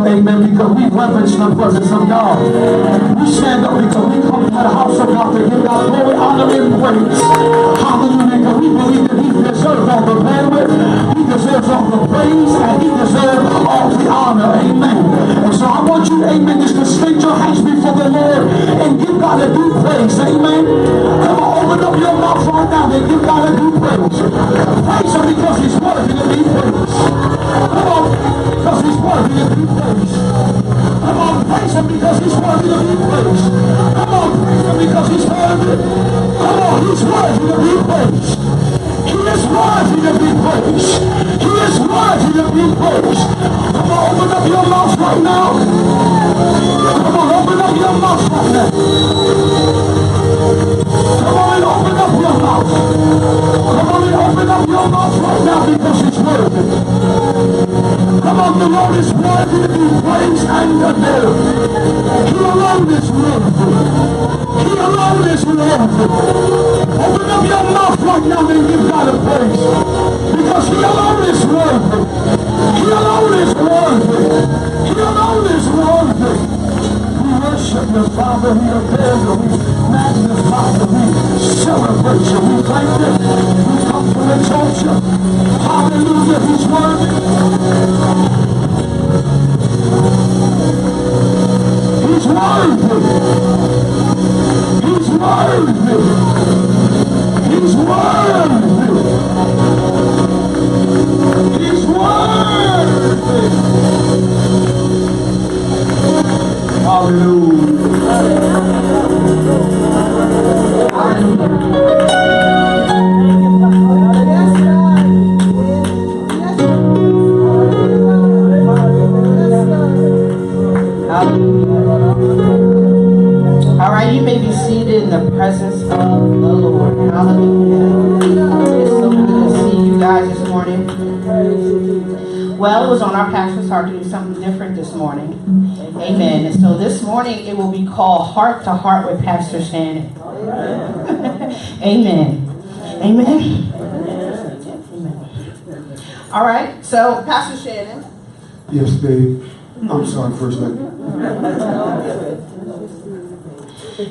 Amen. Because we reverence the presence of God. We stand up because we come to the house of God to give God glory, honor, and praise. Hallelujah. Because we believe that He deserves all the glory, He deserves all the praise, and He deserves all the honor. Amen. And so I want you, amen, just to slip your hands before the Lord and give God a due praise. Amen. Come on, open up your mouth right now and give God a due praise. Praise Him because He's worthy to be praised. Come on, because He's worthy to be praised. Come on, praise Him because He's worthy to be praised. Come on, praise Him because He's worthy. Come on, He's worthy to be praised. He is worthy to be praised. He is worthy to be praised. Come on, open up your mouth right now. Come on, open up your mouth right now. Come on and open up your mouth. Come on and open up your mouth right now because He's worthy. Come on, the Lord is worthy to be praised and adored. He alone is worthy. He alone is worthy. Open up your mouth right now and give God a praise. Because He alone is worthy. He alone is worthy. He alone is worthy. We worship you, Father. We adore you. We magnify you. We celebrate you. We thank you. We come to exalt you. Hallelujah. He's worthy. He's worthy. He's worthy. He's worthy. He's worthy. Hallelujah. All right, you may be seated in the presence of the Lord. Hallelujah. It's so good to see you guys this morning. Well, it was on our pastor's heart to do something different this morning. Amen. And so this morning it will be called Heart to Heart with Pastor Shannon. Amen. Amen. All right, so Pastor Shannon. Yes, babe. I'm sorry, first lady.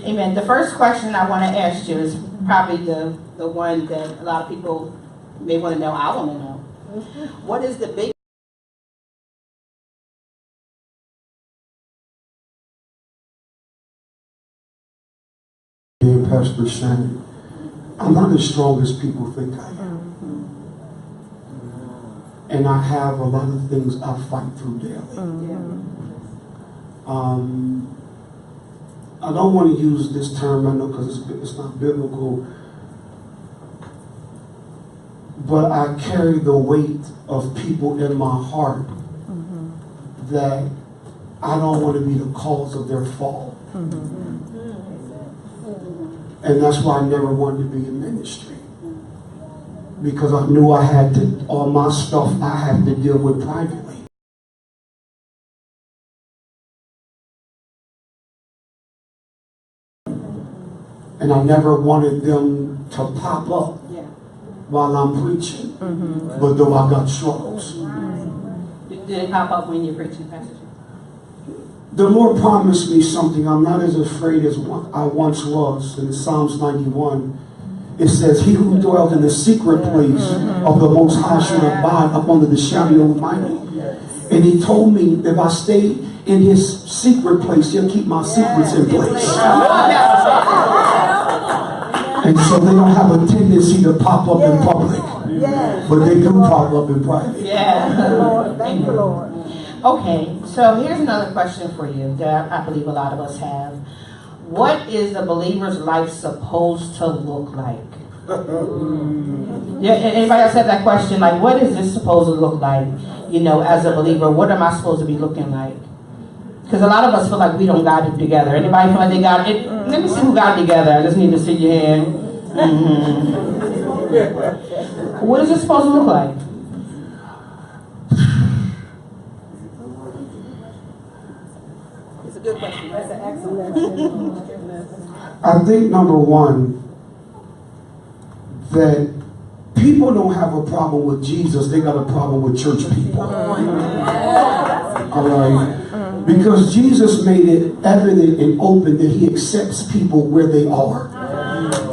Amen. The first question I want to ask you is probably the one that a lot of people may want to know. I want to know. What is the big Pastor Shannon, I'm not as strong as people think I am. And I have a lot of things I fight through daily. I don't want to use this term, I know, because it's not biblical, but I carry the weight of people in my heart that I don't want to be the cause of their fall. And that's why I never wanted to be in ministry. Because I knew I had to, all my stuff I had to deal with privately. And I never wanted them to pop up while I'm preaching. But though I got struggles. did it pop up when you're preaching, Pastor? The Lord promised me something. I'm not as afraid as I once was. In Psalms 91, it says, "He who dwells in the secret place of the Most High shall abide up under the shadow of the Almighty." And He told me if I stay in His secret place, He'll keep my secrets in place. And so they don't have a tendency to pop up in public. But they do pop up in private. Thank you, Lord. Okay, so here's another question for you that I believe a lot of us have. What is a believer's life supposed to look like? Yeah, anybody else have that question? Like, what is this supposed to look like? You know, as a believer, what am I supposed to be looking like? Because a lot of us feel like we don't got it together. Anybody feel like they got it? Let me see who got it together. I just need to see your hand. What is it supposed to look like? It's a good question. That's an excellent question. I think number one, that people don't have a problem with Jesus, they got a problem with church people. All right. Because Jesus made it evident and open that he accepts people where they are.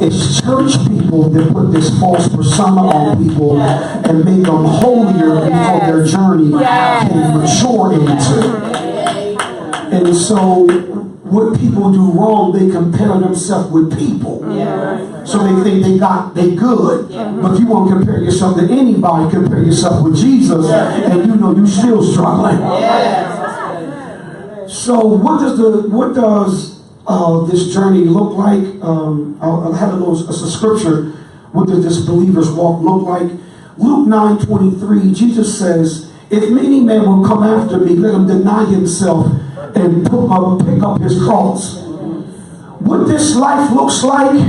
It's church people that put this false persona on people and make them holier before their journey can mature into. And so what people do wrong, they compare themselves with people. So they think they good. But if you want to compare yourself to anybody, compare yourself with Jesus, and you know you're still struggling. So what does this journey look like? I had a scripture. What does this believer's walk look like? Luke 9:23, Jesus says, if any man will come after me, let him deny himself and pick up his cross. What this life looks like,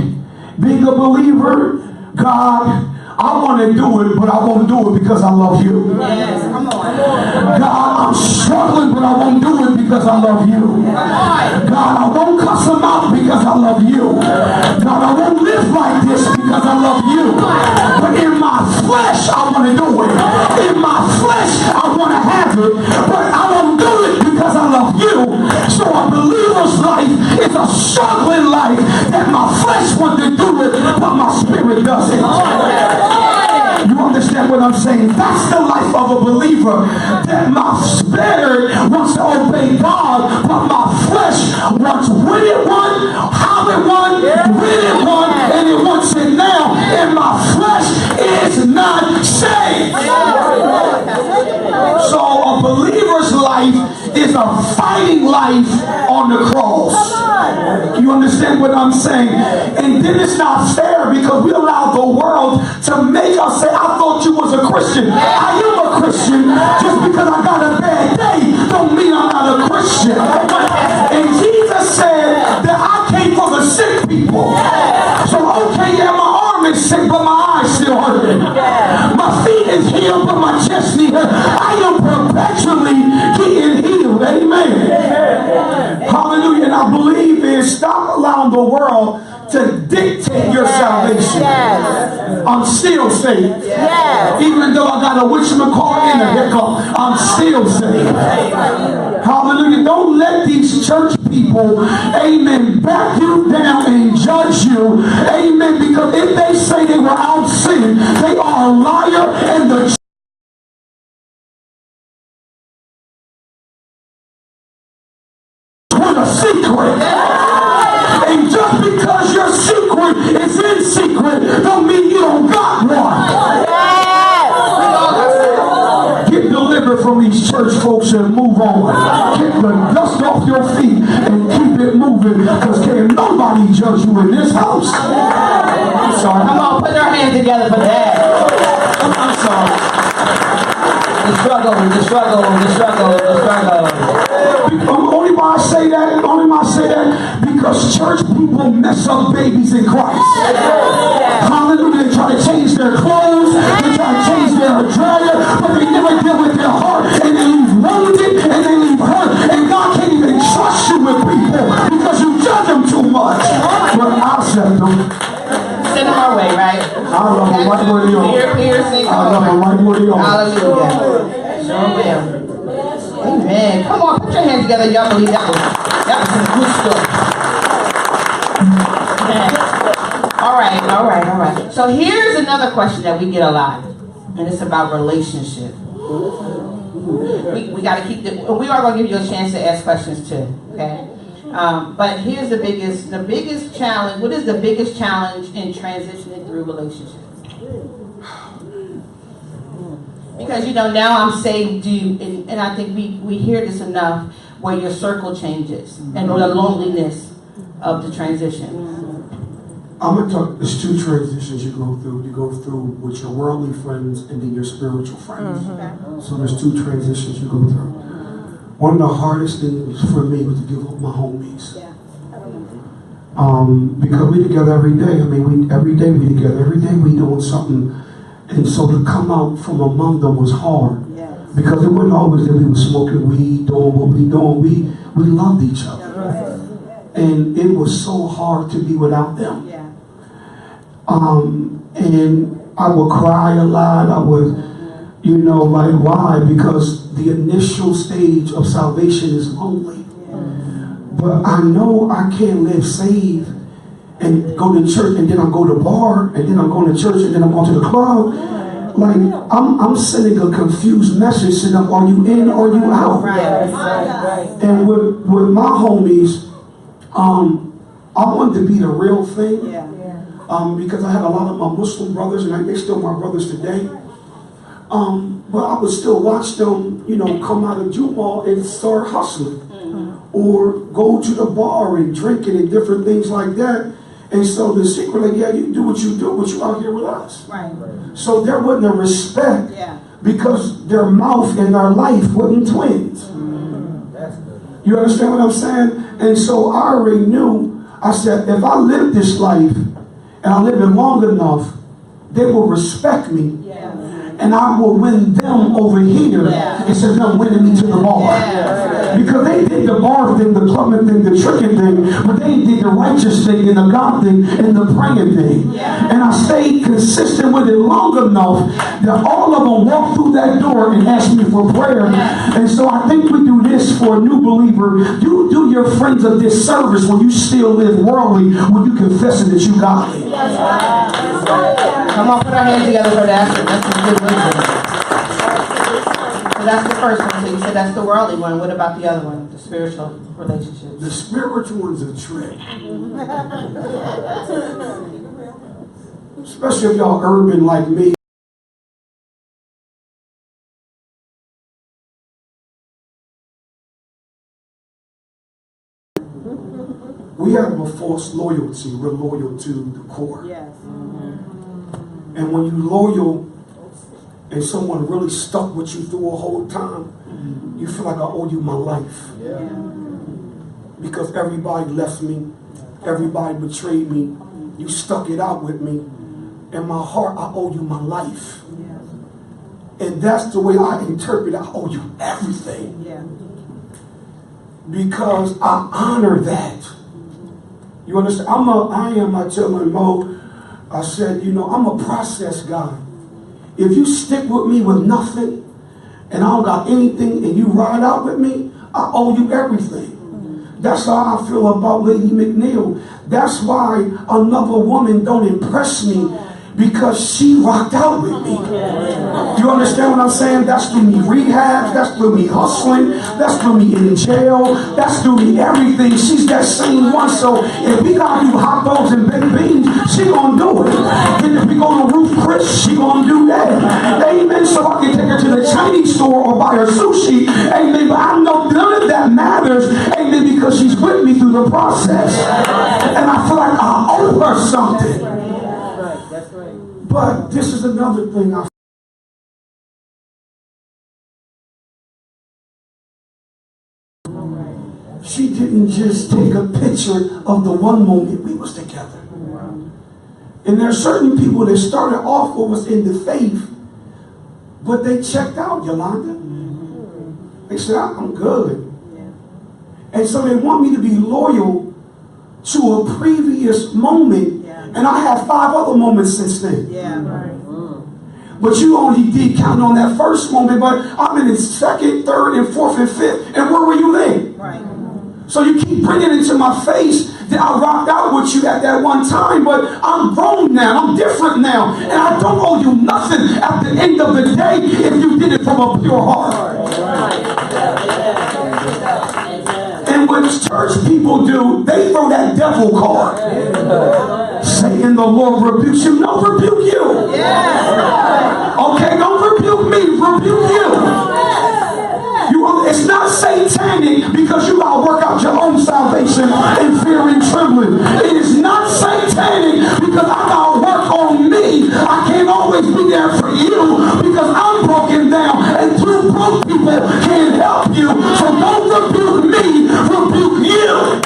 being a believer, God, I want to do it, but I won't do it because I love you. Yes, come on. God, I'm struggling, but I won't do it because I love you. God, I won't cuss them out because I love you. God, I won't live like this because I love you. But in my flesh, I want to do it. In my flesh, I want to have it, but I won't do it because I love you. So a believer's life is a struggling life that my flesh wants to do it, but my spirit doesn't. You understand what I'm saying? That's the life of a believer. That my spirit wants to obey God, but my flesh wants when it wants, how it wants, when it wants, and it wants it now. And my flesh is not saved. So a believer's life is a fighting life on the cross. You understand what I'm saying? And then it's not fair because we allow the world to make us say, I thought you was a Christian. I am a Christian. Just because I got a bad day don't mean I'm not a Christian. And Jesus said that I came for the sick people. So okay, yeah, my arm is sick, but my eyes still hurting. My feet is healed, but my chest need hurt. I am perpetually getting healed. Amen. Hallelujah. And I believe is stop allowing the world to dictate your salvation. I'm still saved. Even though I got a whatchamacallit in a hiccup, I'm still saved. Hallelujah. Don't let these church people, amen, back you down and judge you. Amen. Because if they say they were out sin, they are a liar and the with a secret. And just because your secret is in secret don't mean you don't got one. Get delivered from these church folks and move on. Get the dust off your feet and keep it moving because can't nobody judge you in this house. I'm sorry. Come on, put our hands together for that. I'm sorry. The struggle. Only why I say that because church people mess up babies in Christ. Hallelujah. They try to change their clothes, they try to change their attire, but they never deal with their heart, and they leave wounded and they leave hurt, and God can't even trust you with people because you judge them too much. But I'll send them. Send them our way, right? I love them right where they are. I love them right where they are. Hallelujah. Sure will. Amen. Come on, put your hands together. Y'all believe that was some good stuff. All right. So here's another question that we get a lot, and it's about relationship. We got to keep we are going to give you a chance to ask questions too. Okay. But here's the biggest challenge. What is the biggest challenge in transitioning through relationships? Because now I'm saved, and I think we hear this enough, where your circle changes and or the loneliness of the transition. I'm going to talk, there's two transitions you go through. You go through with your worldly friends and then your spiritual friends. So there's two transitions you go through. One of the hardest things for me was to give up my homies. Because we together every day. I mean, every day we together. Every day we doing something. And so to come out from among them was hard. Because it wasn't always that we were smoking weed, doing what we doing. We loved each other. And it was so hard to be without them. And I would cry a lot. I would, like, why? Because the initial stage of salvation is lonely. But I know I can't live saved and go to church and then I'll go to bar and then I'm going to church and then I'm going to the club. Like, I'm sending a confused message to them. Are you in or are you out? And with my homies, I wanted to be the real thing. Because I had a lot of my Muslim brothers and they're still my brothers today. But I would still watch them, come out of Jumu'ah and start hustling. Or go to the bar and drinking and different things like that. And so the secret, like, yeah, you do what you do, but you out here with us. So there wasn't a respect because their mouth and their life wasn't twins. You understand what I'm saying? And so I already knew, I said, if I live this life and I live it long enough, they will respect me. And I will win them over here instead of them winning me to the bar. Because they did the bar thing, the clubbing thing, the tricking thing, but they did the righteous thing and the God thing and the praying thing. And I stayed consistent with it long enough that all of them walked through that door and asked me for prayer. And so I think we do this for a new believer. You do your friends a disservice when you still live worldly, when you confessing that you godly. Come on, put our hands together for that. That's a good one. So that's the first one. So you said that's the worldly one. What about the other one, the spiritual relationships? The spiritual one's a trick. Especially if y'all urban like me. We have a false loyalty. We're loyal to the core. And when you're loyal and someone really stuck with you through a whole time, you feel like I owe you my life. Because everybody left me, everybody betrayed me, you stuck it out with me. In my heart, I owe you my life. And that's the way I interpret it. I owe you everything. Because I honor that. You understand? I tell my Mo, I said, I'm a process guy. If you stick with me with nothing, and I don't got anything, and you ride out with me, I owe you everything. That's how I feel about Lady McNeil. That's why another woman don't impress me, because she rocked out with me. You understand what I'm saying? That's through me rehab, that's through me hustling, that's through me in jail, that's through me everything. She's that same one. So if we gotta do hot dogs and baked beans, she gonna do it. And if we go to Ruth Chris, she gonna do that. Amen. So I can take her to the Chinese store or buy her sushi. Amen. But I know none of that matters. Amen. Because she's with me through the process. And I feel like I owe her something. But this is another thing I she didn't just take a picture of the one moment we was together. And there are certain people that started off with us in the faith, but they checked out, Yolanda. They said, I'm good. And so they want me to be loyal to a previous moment. And I had 5 other moments since then. But you only did count on that first moment, but I'm in the 2nd, 3rd, and 4th, and 5th. And where were you then? So you keep bringing it to my face that I rocked out with you at that one time, but I'm grown now. I'm different now. And I don't owe you nothing at the end of the day if you did it from a pure heart. And what church people do, they throw that devil card. Saying the Lord rebukes you. No, rebuke you. Okay, don't rebuke me. Rebuke you. It's not satanic because you got to work out your own salvation in fear and trembling. It is not satanic because I got to work on me. I can't always be there for you because I'm broken down and 2 broke people can't help you. So don't rebuke me, rebuke you.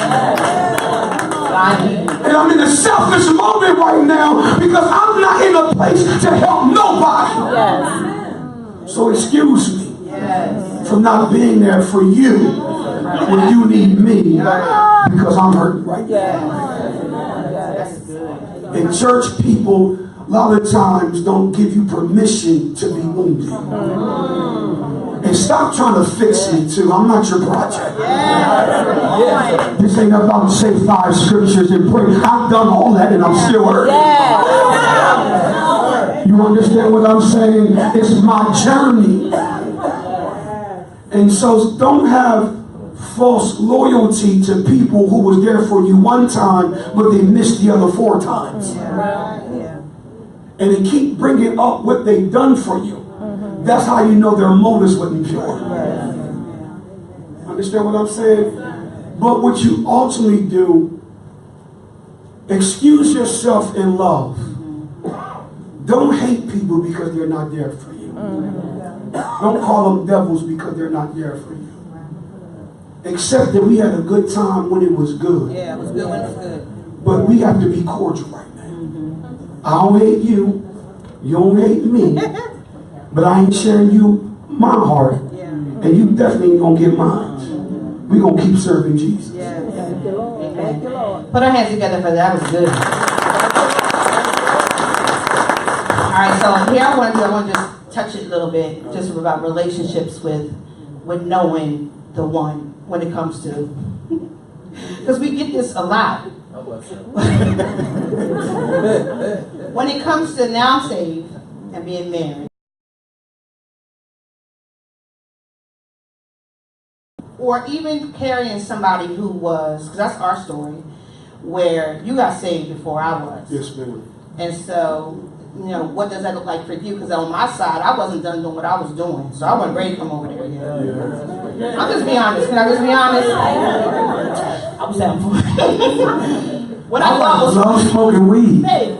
And I'm in a selfish moment right now because I'm not in a place to help nobody. So excuse me for not being there for you when you need me because I'm hurt right now. And church people a lot of times don't give you permission to be wounded. And stop trying to fix me too. I'm not your project. This ain't about say 5 scriptures and pray. I've done all that and I'm still hurting. You understand what I'm saying? It's my journey. And so don't have false loyalty to people who was there for you one time, but they missed the other 4 times. And they keep bringing up what they've done for you. That's how you know their motives wasn't pure. Understand what I'm saying? But what you ultimately do, excuse yourself in love. Don't hate people because they're not there for you. Don't call them devils because they're not there for you. Accept that we had a good time when it was good. Yeah, it was good when it was good. But we have to be cordial right now. I don't hate you. You don't hate me. But I ain't sharing you my heart. And you definitely ain't going to get mine. We're going to keep serving Jesus. Thank you, Lord. Thank you, Lord. Put our hands together for that. That was good. All right, so here I want to just touch it a little bit, just about relationships with knowing the one when it comes to, because we get this a lot. When it comes to now saved and being married, or even carrying somebody who was, because that's our story, where you got saved before I was. Yes, ma'am. And so, you know, what does that look like for you? Because on my side, I wasn't done doing what I was doing. So I wasn't ready to come over there yet. I'll just be honest. Can I just be honest? I was having fun. What I thought was love smoking weed. Hey,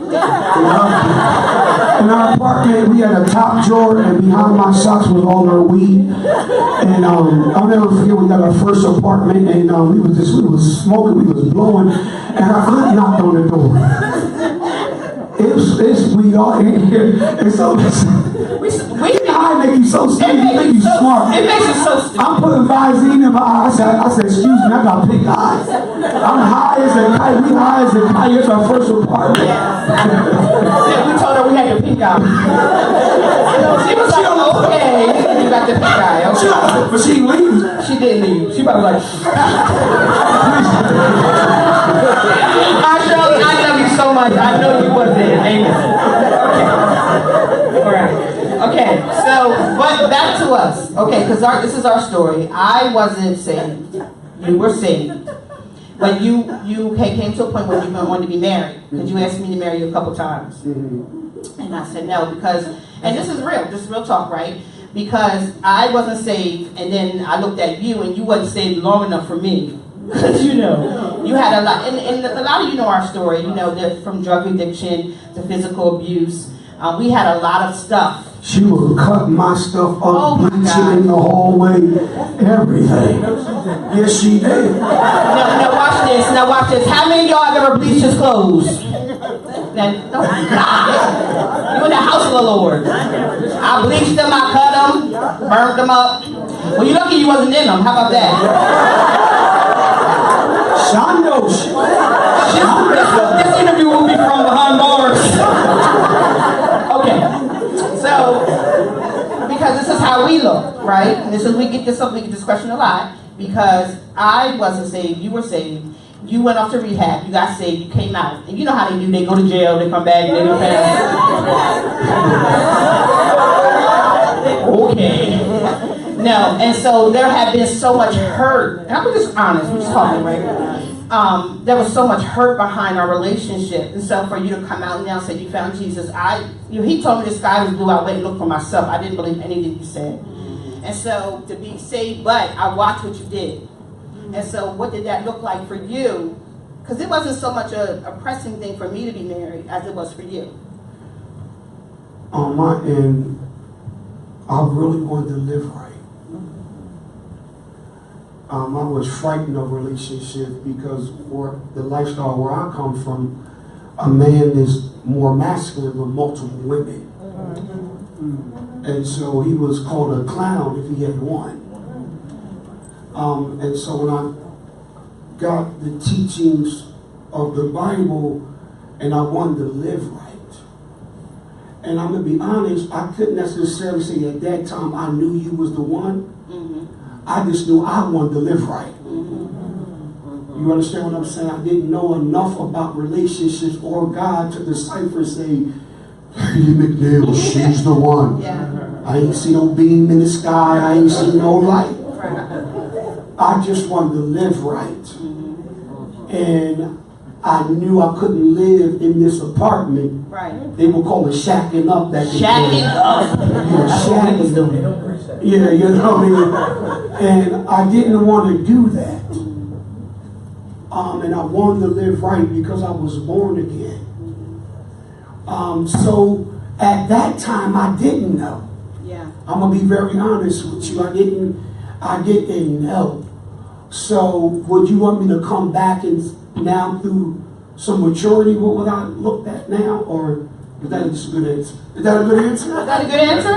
In our apartment, we had a top drawer, and behind my socks was all our weed. And I'll never forget, we got our first apartment, and we was smoking, we was blowing, and our aunt knocked on the door. It's we all in here, and so I make you so stupid, make you smart. It makes you so stupid. I'm putting Visine in my eyes. I said, excuse me, I got pink eyes. I'm high as a kite. We high as a kite. It's our first apartment. Yeah, we told her we had the pink eye. She was like, okay, you got the pink eye. Okay. But she leaves. She didn't leave. She probably like, Shirley, I love you so much. I know you wasn't there. Amen. Okay. All right. Okay, so, but back to us. Okay, because this is our story. I wasn't saved. You were saved. But you came to a point where you wanted to be married. Because you asked me to marry you a couple times. And I said no, because, and this is real talk, right? Because I wasn't saved, and then I looked at you, and you wasn't saved long enough for me. Because, you know, you had a lot, and a lot of you know our story, you know, from drug addiction to physical abuse. We had a lot of stuff. She would cut my stuff up, bleach it in the hallway, everything. Yes, she did. Now watch this. Now watch this. How many of y'all have ever bleached his clothes? Now, don't lie. You in the house of the Lord. I bleached them, I cut them, burned them up. Well, you're lucky you wasn't in them. How about that? Shandos. This interview will be from behind bars. Okay. So, because this is how we look, right? And we get this question a lot, because I wasn't saved, you were saved. You went off to rehab, you got saved, you came out. And you know how they do, they go to jail, they come back, they go back. Okay. No, and so there had been so much hurt. And I'm just honest, we're just talking, right? There was so much hurt behind our relationship. And so for you to come out now and say you found Jesus, he told me the sky was blue, I went and looked for myself. I didn't believe anything you said. And so to be saved, but I watched what you did. And so what did that look like for you? Because it wasn't so much a pressing thing for me to be married as it was for you. On my end, I really wanted to live right. I was frightened of relationships because the lifestyle where I come from, a man is more masculine with multiple women. And so he was called a clown if he had one. And so when I got the teachings of the Bible and I wanted to live right, And I'm going to be honest, I couldn't necessarily say at that time I knew you was the one. I just knew I wanted to live right. You understand what I'm saying? I didn't know enough about relationships or God to decipher, say, Lady McNeil, she's the one. I ain't see no beam in the sky. I ain't see no light. I just wanted to live right. And I knew I couldn't live in this apartment. They would call it shacking up. Shacking up. Yeah, you know what I mean? And I didn't want to do that. And I wanted to live right because I was born again. So at that time, I didn't know. I'm gonna be very honest with you. I didn't know. So would you want me to come back and now through some maturity? What would I look at now, or is that just a good answer? Is that a good answer? Is that a good answer?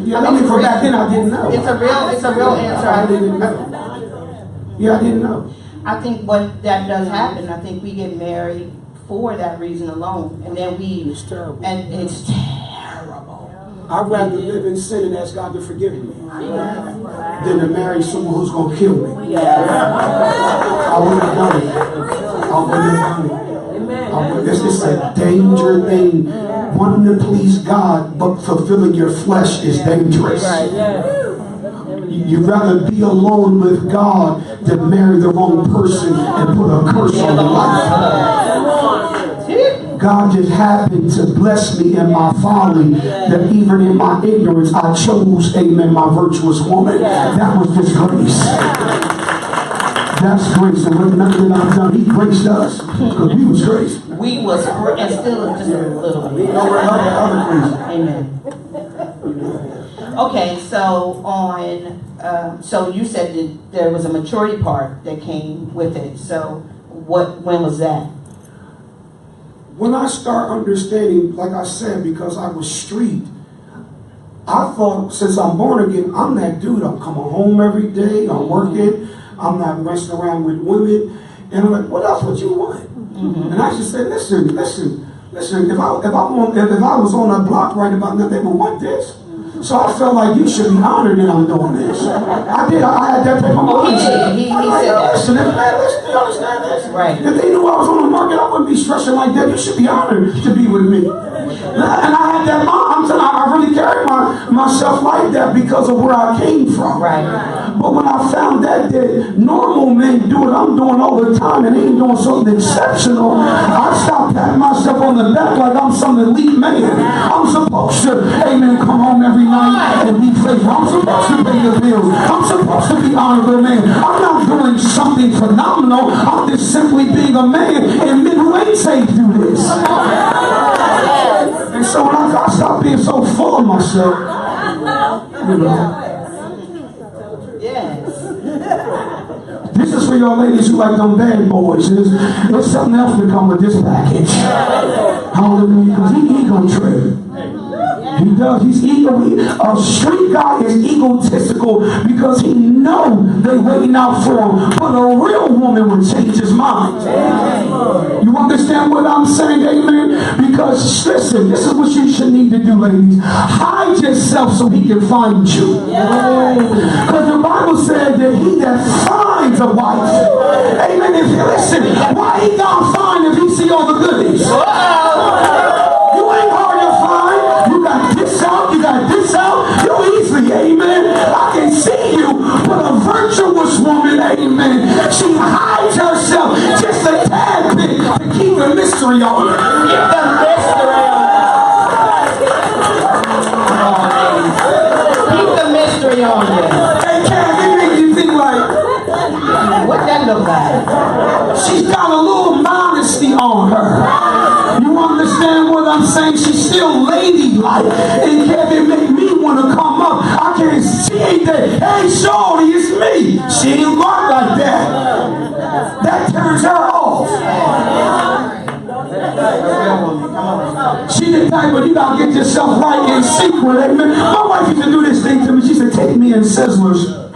Yeah, I mean, for back then I didn't know. It's a real answer. I didn't know. Yeah, I didn't know. I think what that does happen, I think we get married for that reason alone, and then it's terrible. And it's terrible. I'd rather live in sin and ask God to forgive me than to marry someone who's going to kill me. I wouldn't have done it. This is a danger thing. Wanting to please God but fulfilling your flesh is dangerous. You'd rather be alone with God than marry the wrong person and put a curse on your life. God just happened to bless me in my folly, that even in my ignorance I chose, amen, my virtuous woman. That was just grace. That's grace. And with nothing that I've done, he graced us. Because we was grace. We was, and still just a little bit. No, we're other grace. Amen. Okay, so so you said that there was a maturity part that came with it. So when was that? When I start understanding, like I said, because I was street, I thought since I'm born again, I'm that dude. I'm coming home every day. I'm working. I'm not messing around with women. And I'm like, what else would you want? And I just said, listen. If I was on a block right about now, they would want this. So I felt like you should be honored that I'm doing this. I had that type of mindset. He said that. Listen, man, listen, you understand this? Right. If they knew I was on the market, I wouldn't be stressing like that. You should be honored to be with me. And I had that mind. I'm telling you, I really carried myself like that because of where I came from. Right. But when I found that normal men do what I'm doing all the time and they ain't doing something exceptional, I stopped patting myself on the back like I'm some elite man. I'm supposed to, amen, come home every night and be faithful. I'm supposed to pay the bills. I'm supposed to be honorable man. I'm not doing something phenomenal. I'm just simply being a man, and men who ain't saved do this. And so when I stopped being so full of myself, you know. Yes. This is for your ladies who like them bad boys. There's something else to come with this package. Hallelujah. Because he ego trip. He does. He's ego. A street guy is egotistical because he know they waiting out for him. But a real woman would change his mind. You understand what I'm saying? Amen? Because listen, this is what you should need to do, ladies. Hide yourself so he can find you. Because the Bible said that he that finds a wife. Amen. If you listen, why he gonna find if he see all the goodies? You ain't hard to find. You got this out, you got this out. You easily, amen. I can see you with a virtuous woman, amen. She hides herself just a tad bit to keep the mystery on her. Keep the mystery on. Keep the mystery on you. Hey, Cam, it makes you think like, what that look like? she's got a little modesty on her. You understand what I'm saying? She's still ladylike. And Kevin made me want to come up. I can't see anything. Hey, shorty, it's me. She ain't walk like that. That turns her off. She the type where you gotta get yourself right in secret. Amen. My wife used to do this thing to me. She said, take me in Sizzlers.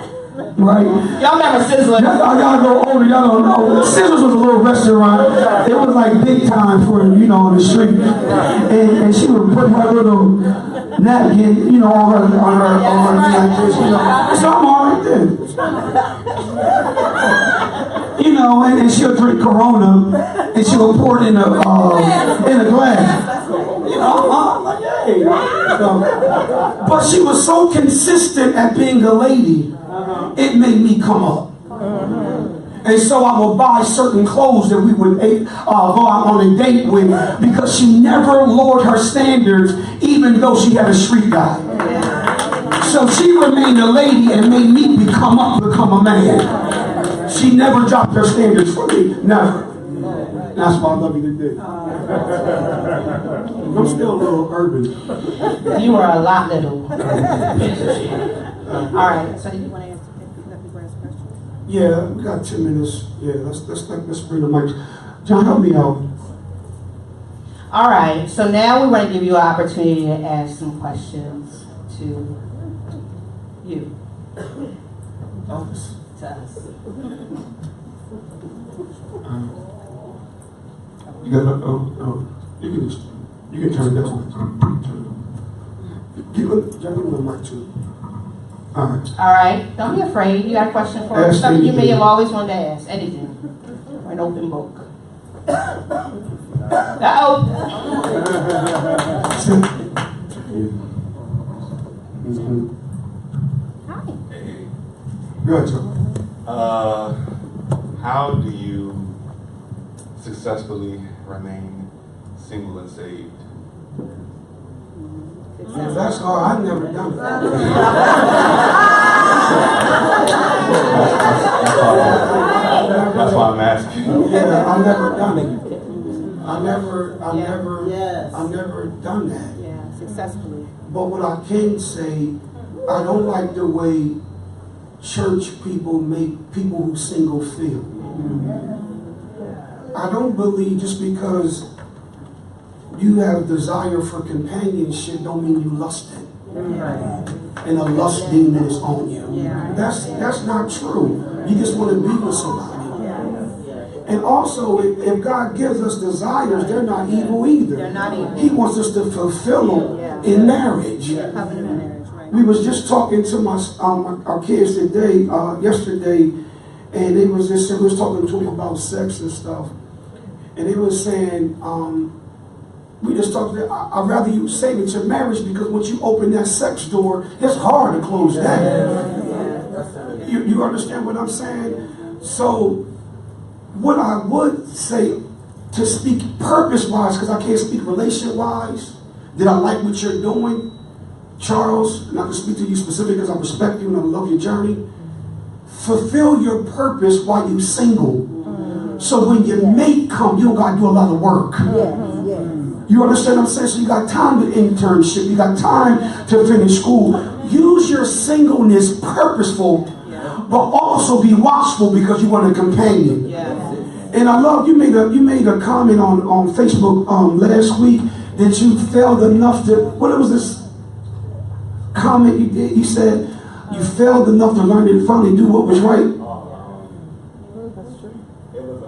Right? Y'all remember Sizzler? Y'all go older, y'all don't know. Sizzles was a little restaurant. It was like big time for, you know, on the street. And she would put her little napkin, you know, on her like this, you know. So I'm all right there. You know, and she'll drink Corona, and she'll pour it in a glass. You know, I'm like, hey. But she was so consistent at being a lady, it made me come up. And so I would buy certain clothes that we would go out on a date with, because she never lowered her standards, even though she had a street guy. So she remained a lady and made me become a man. She never dropped her standards for me. Never. That's why I love you today. I'm still a little urban. You are a lot little. All right. So you want to answer the question? Yeah, we got 2 minutes. Yeah, let's bring the mic. John, help me out. All right. So now we want to give you an opportunity to ask some questions to you. To us. You got you can turn it down. Give him the mic too. All right. Don't be afraid. You got a question for us? Something you may have always wanted to ask. Anything. Or an open book. Uh-oh. Go ahead, Joe. How do you successfully remain single and saved? That's hard. I've never done it. That's why I'm asking. Yeah, I've never done it. I've never done that. Yeah, successfully. But what I can say, I don't like the way church people make people who single feel. I don't believe just because you have desire for companionship don't mean you lusting. And a lust demon is on you. That's not true. You just want to be with somebody. And also, if God gives us desires, they're not evil either. They're not evil. He wants us to fulfill them in marriage. We was just talking to our kids yesterday, and we was talking to them about sex and stuff. And they was saying, we just talked. I'd rather you save it to marriage, because once you open that sex door, it's hard to close that. You understand what I'm saying? So, what I would say, to speak purpose-wise, because I can't speak relationship-wise, that I like what you're doing, Charles, not to speak to you specifically because I respect you and I love your journey. Fulfill your purpose while you're single. So when your mate come, you don't got to do a lot of work. You understand what I'm saying? So you got time to internship. You got time to finish school. Use your singleness purposeful, but also be watchful, because you want a companion. And I love, you made a comment on Facebook last week that you failed enough to, what was this comment you did? You said you failed enough to learn to finally do what was right. That's true. It was,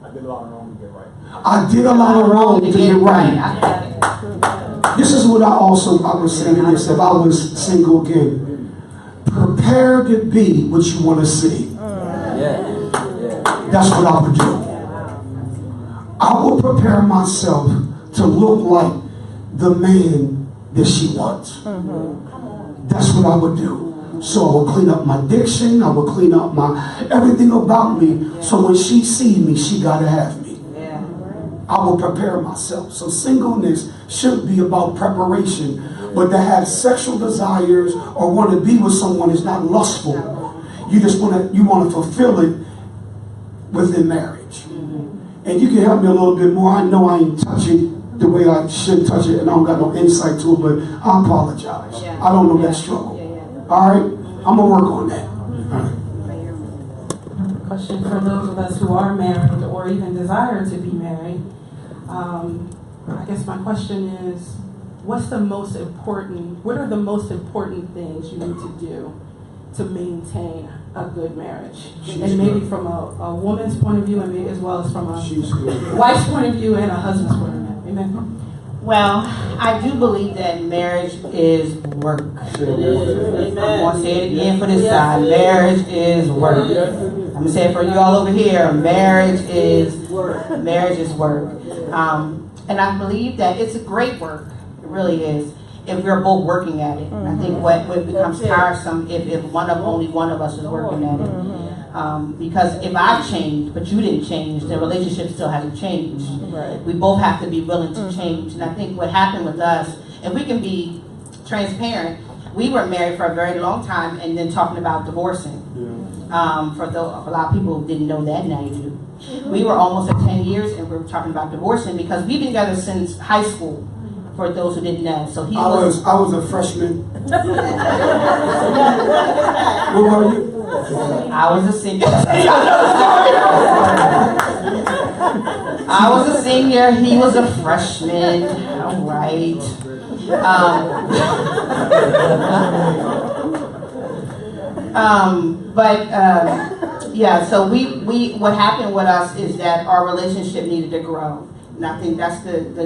I did a lot of wrong to get right. I did a lot of wrong to get right. This is what I would say to this if I was single again. Prepare to be what you want to see. That's what I would do. I will prepare myself to look like the man that she wants. That's what I would do. So I will clean up my diction. I will clean up everything about me. So when she sees me, she got to have me. I will prepare myself. So singleness should be about preparation. But to have sexual desires or want to be with someone is not lustful. You just want to fulfill it within marriage. And you can help me a little bit more. I know I ain't touching the way I should touch it, and I don't got no insight to it, but I apologize. I don't know that struggle. All right? I'm going to work on that. All right. Question for those of us who are married or even desire to be married. I guess my question is, what are the most important things you need to do to maintain a good marriage? And maybe from a woman's point of view, and maybe as well as from a good. wife's point of view and a husband's point of view. Amen. Well, I do believe that marriage is work. I'm going to say it again for this side. Marriage is work. I'm going to say it for you all over here. Marriage is work. And I believe that it's a great work. It really is. If we're both working at it. I think what becomes tiresome if only one of us is working at it. Because if I've changed, but you didn't change, the relationship still hasn't changed. Right. We both have to be willing to change. And I think what happened with us, if we can be transparent, we were married for a very long time and then talking about divorcing. For a lot of people who didn't know that, now you do. We were almost at 10 years and we were talking about divorcing because we've been together since high school. For those who didn't know, so I was a freshman. What were you? I was a senior. I was a senior. He was a freshman. All right. Yeah. So we what happened with us is that our relationship needed to grow. And I think that's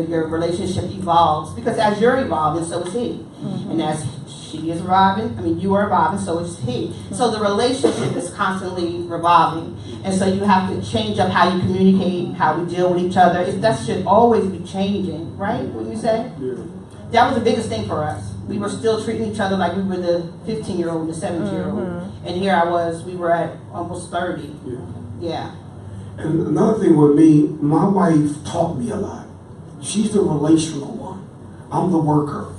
your relationship evolves because as you're evolving, so is he. And as she is evolving, you are evolving, so is he. So the relationship is constantly revolving. And so you have to change up how you communicate, how we deal with each other. That should always be changing, right? Wouldn't you say? Yeah. That was the biggest thing for us. We were still treating each other like we were the 15-year-old and the 17-year-old. And here we were at almost 30. Yeah. And another thing with me, my wife taught me a lot. She's the relational one. I'm the worker.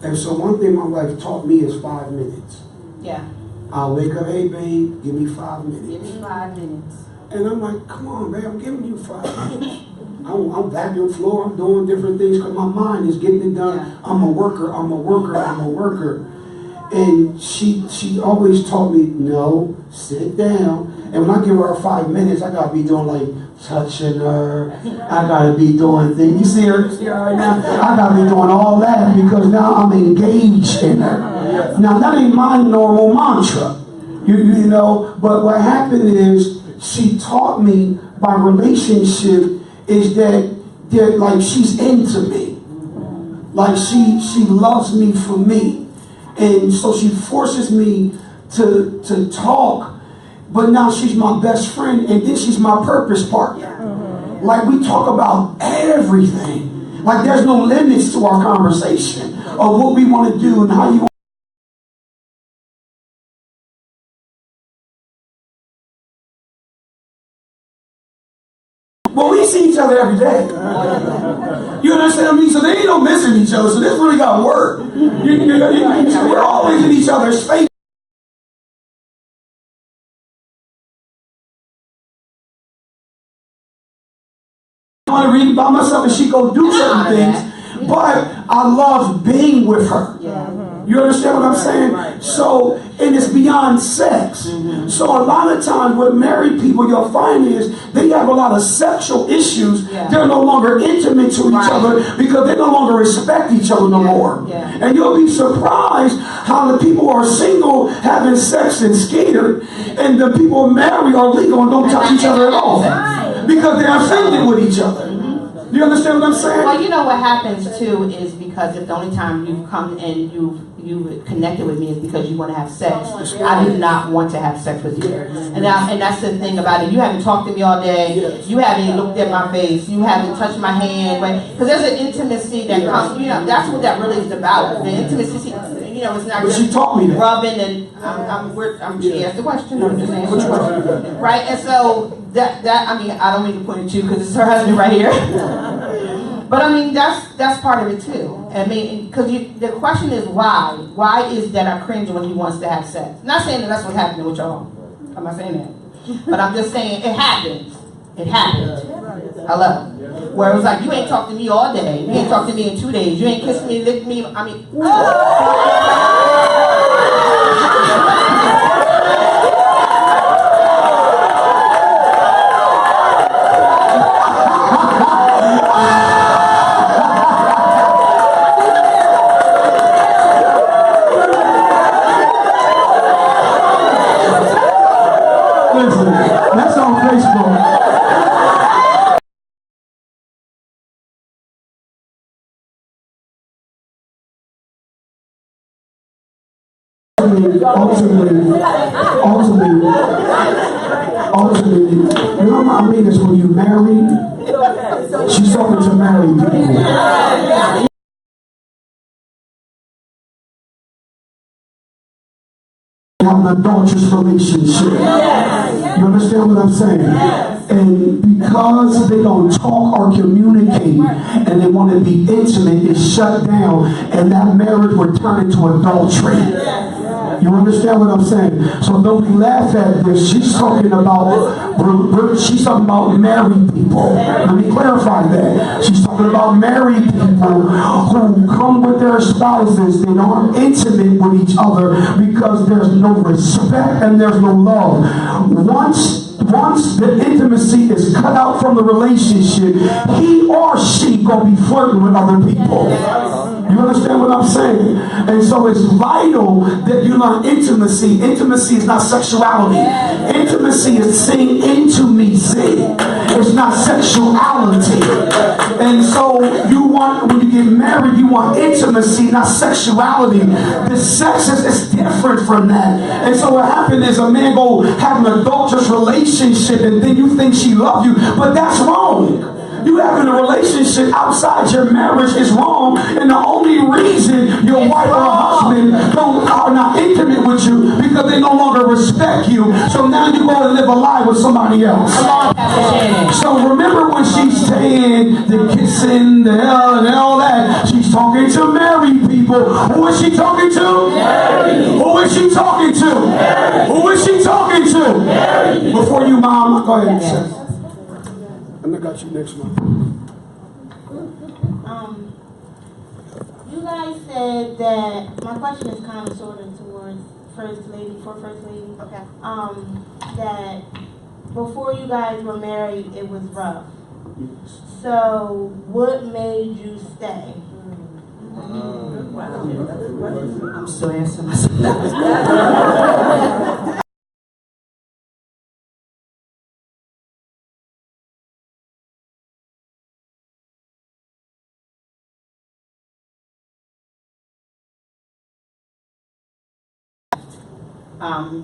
And so one thing my wife taught me is 5 minutes. Yeah. I'll wake up, hey babe, give me 5 minutes. Give me 5 minutes. And I'm like, come on, babe, I'm giving you 5 minutes. I'm vacuuming floor, I'm doing different things because my mind is getting it done. Yeah. I'm a worker. And she always taught me, no, sit down. And when I give her 5 minutes, I gotta be doing like touching her. I gotta be doing things. You see her right now? I gotta be doing all that because now I'm engaged in her. Now that ain't my normal mantra, you know. But what happened is she taught me by relationship is that like she's into me, like she loves me for me. And so she forces me to talk, but now she's my best friend, and then she's my purpose partner. Like we talk about everything. Like there's no limits to our conversation of what we want to do and how you Well, we see each other every day. You understand what I mean? So they ain't no missing each other. So this really got to work. We're always in each other's face. I want to read by myself and she go do certain things. But I love being with her. You understand what I'm saying? So, and it's beyond sex. So a lot of times with married people, you'll find is they have a lot of sexual issues. They're no longer intimate to each other because they no longer respect each other no more. And you'll be surprised how the people who are single having sex and scared, and the people married are legal and don't touch each other at all because they're offended with each other. Do you understand what I'm saying? Well, you know what happens too is because if the only time you've come and you've connected with me is because you want to have sex. I do not want to have sex with you. And that's the thing about it. You haven't talked to me all day. You haven't looked at my face. You haven't touched my hand. Because there's an intimacy that comes, that's what that really is about. The intimacy, it's not but just she taught me that. rubbing and she asked the question. I'm just answering the question. Right? And so that I don't mean to point at you because it's her husband right here. But that's part of it too. Because the question is why? Why is that I cringe when he wants to have sex? Not saying that that's what's happening with y'all. I'm not saying that. But I'm just saying it happens. It happens. Hello. Where it was like, you ain't talked to me all day. You ain't talked to me in 2 days. You ain't kissed me, licked me. listen. That's on Facebook. Ultimately, you know what I mean is when you married, she's talking to married people. Have an adulterous relationship. You understand what I'm saying? And because they don't talk or communicate and they want to be intimate, it's shut down, and that marriage will turn into adultery. You understand what I'm saying? So don't we laugh at this. She's talking about married people. Let me clarify that. She's talking about married people who come with their spouses. They aren't intimate with each other because there's no respect and there's no love. Once the intimacy is cut out from the relationship, he or she gonna be flirting with other people. You understand what I'm saying? And so it's vital that you learn intimacy. Intimacy is not sexuality. Intimacy is saying into me, see. It's not sexuality. And so when you get married, you want intimacy, not sexuality. The sex is different from that. And so what happened is a man go have an adulterous relationship and then you think she loves you, but that's wrong. You having a relationship outside your marriage is wrong, and the only reason your wife or husband are not intimate with you because they no longer respect you. So now you go and live a lie with somebody else. So remember when she's saying the kissing, the hell, and all that, she's talking to married people. Who is she talking to? Mary. Who is she talking to? Mary. Who is she talking to? Mary. Before you, Mom, go ahead and say. I got you next month. You guys said that, my question is kind of sort of towards First Lady. Okay. That before you guys were married, it was rough. So what made you stay? I'm still answering myself.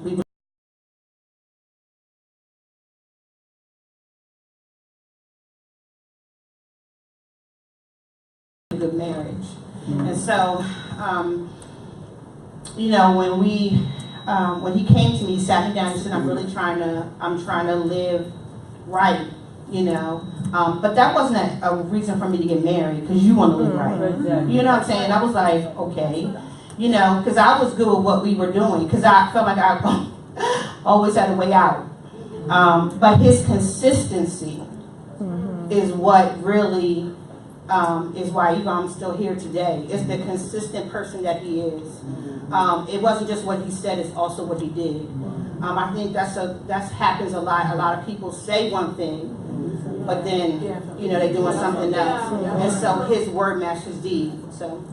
We a good marriage. And so, when he came to me, he sat me down and said, I'm trying to live right, but that wasn't a reason for me to get married, because you want to live right. You know what I'm saying? I was like, okay, because I was good with what we were doing, because I felt like I always had a way out. But his consistency is what really is why I'm still here today. It's the consistent person that he is. It wasn't just what he said, it's also what he did. I think that happens a lot. A lot of people say one thing, but then they're doing something else. And so his word matches deed. So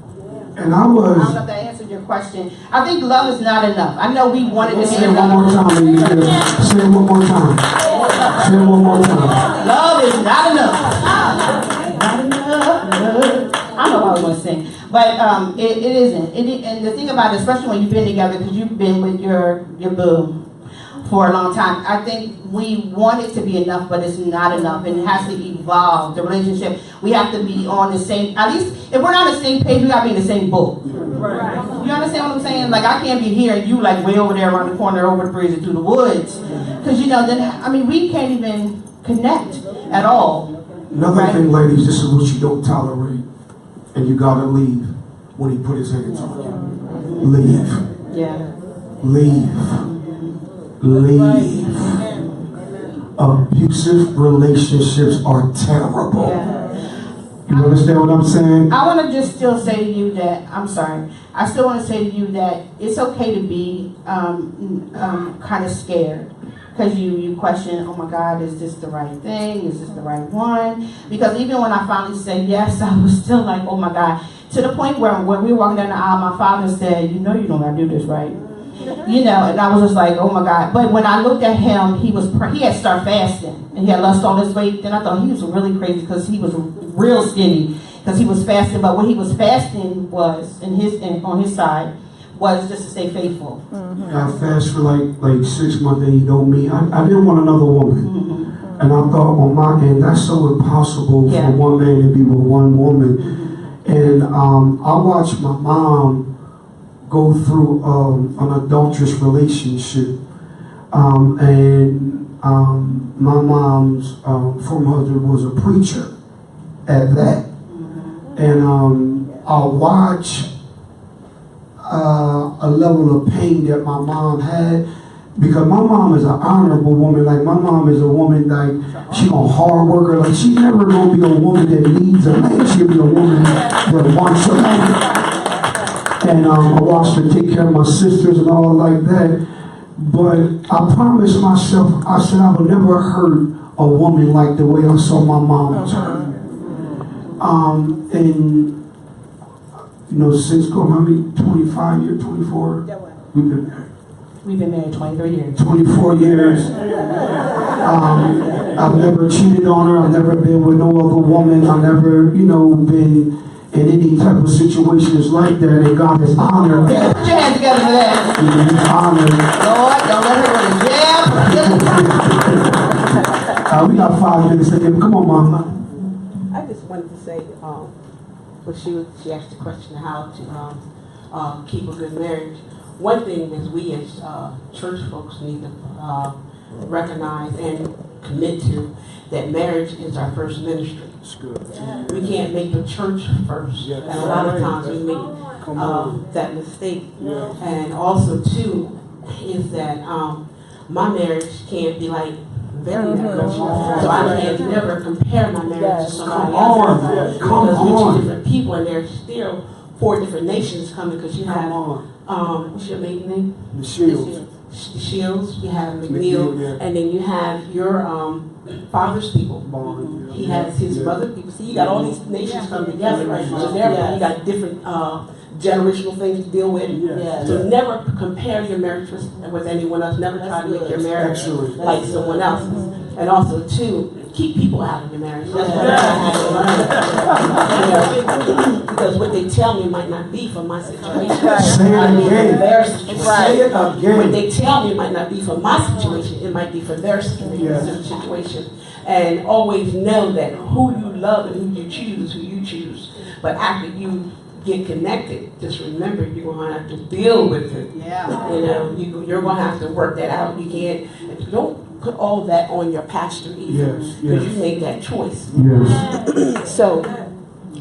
And I don't know if that answered your question. I think love is not enough. I know we wanted to say it one more time. Say it one more time. Say it one more time. Love is not enough. Not enough. I don't know what I was going to sing, but it isn't. And the thing about it, especially when you've been together, because you've been with your boo for a long time, I think we want it to be enough, but it's not enough, and it has to evolve. The relationship, we have to be on the same, at least if we're not on the same page, we got to be in the same boat. Right. You understand what I'm saying? Like, I can't be here and you like way over there around the corner, over the bridge and through the woods, because then we can't even connect at all. Another thing, ladies, this is what you don't tolerate, and you gotta leave when he put his hands on you. Leave. Yeah. Leave. Leave. Abusive relationships are terrible. You understand what I'm saying? I want to just still say to you that, I'm sorry, I still want to say to you that it's okay to be kind of scared. Because you question, oh my God, is this the right thing? Is this the right one? Because even when I finally said yes, I was still like, oh my God. To the point where when we were walking down the aisle, my father said, you know you don't got to do this, right? You know, and I was just like, oh my God. But when I looked at him, he had started fasting, and he had lost all his weight. Then I thought he was really crazy because he was real skinny because he was fasting. But what he was fasting was on his side was just to stay faithful. I fasted for like 6 months and he told me I didn't want another woman. And I thought on my end, that's so impossible for one man to be with one woman. And I watched my mom go through an adulterous relationship. And my mom's foremother was a preacher at that. And I watched a level of pain that my mom had, because my mom is an honorable woman. Like, my mom is a woman, like, she a hard worker. Like, she never gonna be a woman that needs a man. She'll be a woman that wants a man. And I watched her take care of my sisters and all like that. But I promised myself, I said I would never hurt a woman like the way I saw my mom hurt. And you know, since going, how many, 25 years, 24? We've been married. We've been married 23 years. 24 years. I've never cheated on her. I've never been with no other woman. I've never, you know, been in any type of situations like that. And God has honored that. Put your hands together for that. He's honored. Lord, don't let her go to jail. We got 5 minutes to give. Come on, Mama. I just wanted to say, when she asked the question how to keep a good marriage. One thing is we as church folks need to recognize and commit to that marriage is our first ministry. That's good. We can't make the church first. Yeah. And a lot of times we make that mistake. Yeah. And also too is that my marriage can't be like very marriage. So I can never compare my marriage to somebody else's. Because we're 2 different people and there's still 4 different nations coming, because you have what's your maiden name? The Shields. The Shields. You have McNeil, and then you have your father's people. He has his mother people. See, you got all these nations coming together, right? So therefore, you got different generational things to deal with. So never compare your marriage with anyone else. Never try to make your marriage like someone else's. And also, too, keep people out of your marriage. That's what I had to learn. Because what they tell me might not be for my situation. Say it again. Say it again. What they tell me might not be for my situation. It might be for their situation. And always know that who you love and who you choose is who you choose. But after you get connected, just remember you're going to have to deal with it. Yeah. You know, you're going to have to work that out. You can't. Don't put all that on your pastor either. Because you make that choice. Yes. So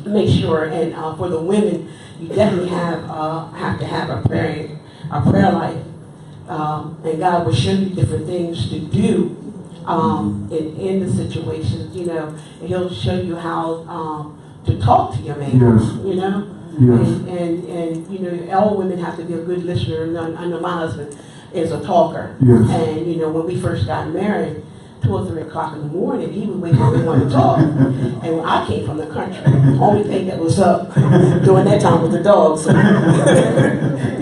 make sure, and for the women, you definitely have to have a prayer life, and God will show you different things to do in the situations, you know, and He'll show you how to talk to your man. Yes. You know. Yes. And you know, all women have to be a good listener. And I know my husband is a talker. Yes. And you know, when we first got married, 2 or 3 o'clock in the morning, he would wake up and want to talk. And when I came from the country, the only thing that was up during that time was the dogs.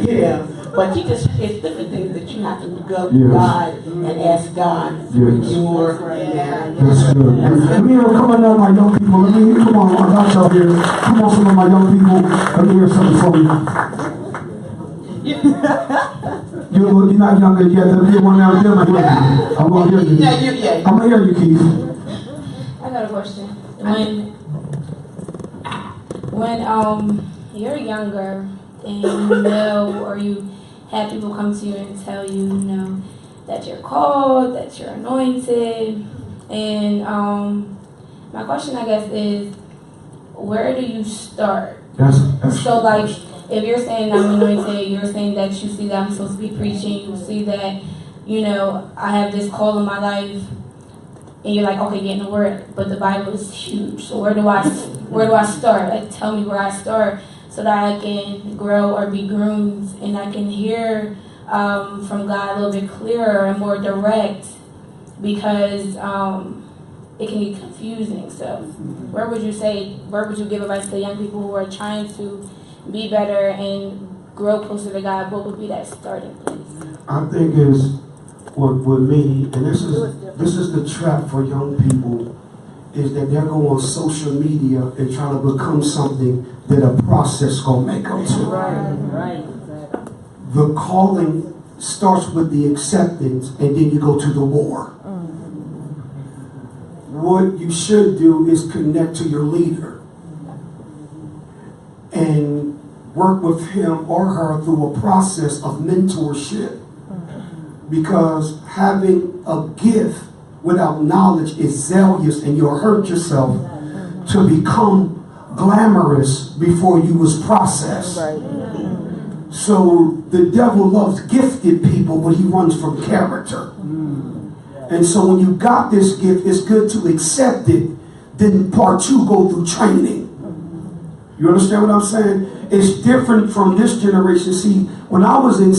Yeah. But it's different things that you have to go to God and ask God for your marriage. That's good. Let me hear, come on now, my young people. Come on, I got y'all here. Come on, some of my young people. Let me hear something from you. You're not younger yet. Let me hear one now. I'm going to hear you. Yeah. I'm going to hear you, Keith. I got a question. When you're younger and you know, or you have people come to you and tell you, you know, that you're called, that you're anointed, and my question, I guess, is where do you start? So, like, if you're saying I'm anointed, you're saying that you see that I'm supposed to be preaching, you see that, you know, I have this call in my life, and you're like, okay, getting the word, but the Bible is huge. So where do I start? Like, tell me where I start so that I can grow or be groomed, and I can hear from God a little bit clearer and more direct, because it can be confusing. So where would you give advice to young people who are trying to be better and grow closer to God, what would be that starting place? I think is with me, and this is the trap for young people, is that they're going on social media and trying to become something that a process gonna make them to. Right. The calling starts with the acceptance, and then you go to the war. What you should do is connect to your leader and work with him or her through a process of mentorship. Because having a gift without knowledge is zealous, and you'll hurt yourself to become glamorous before you was processed. So the devil loves gifted people, but he runs from character. And so when you got this gift, it's good to accept it. Then part 2, go through training. You understand what I'm saying? It's different from this generation. See, when I was in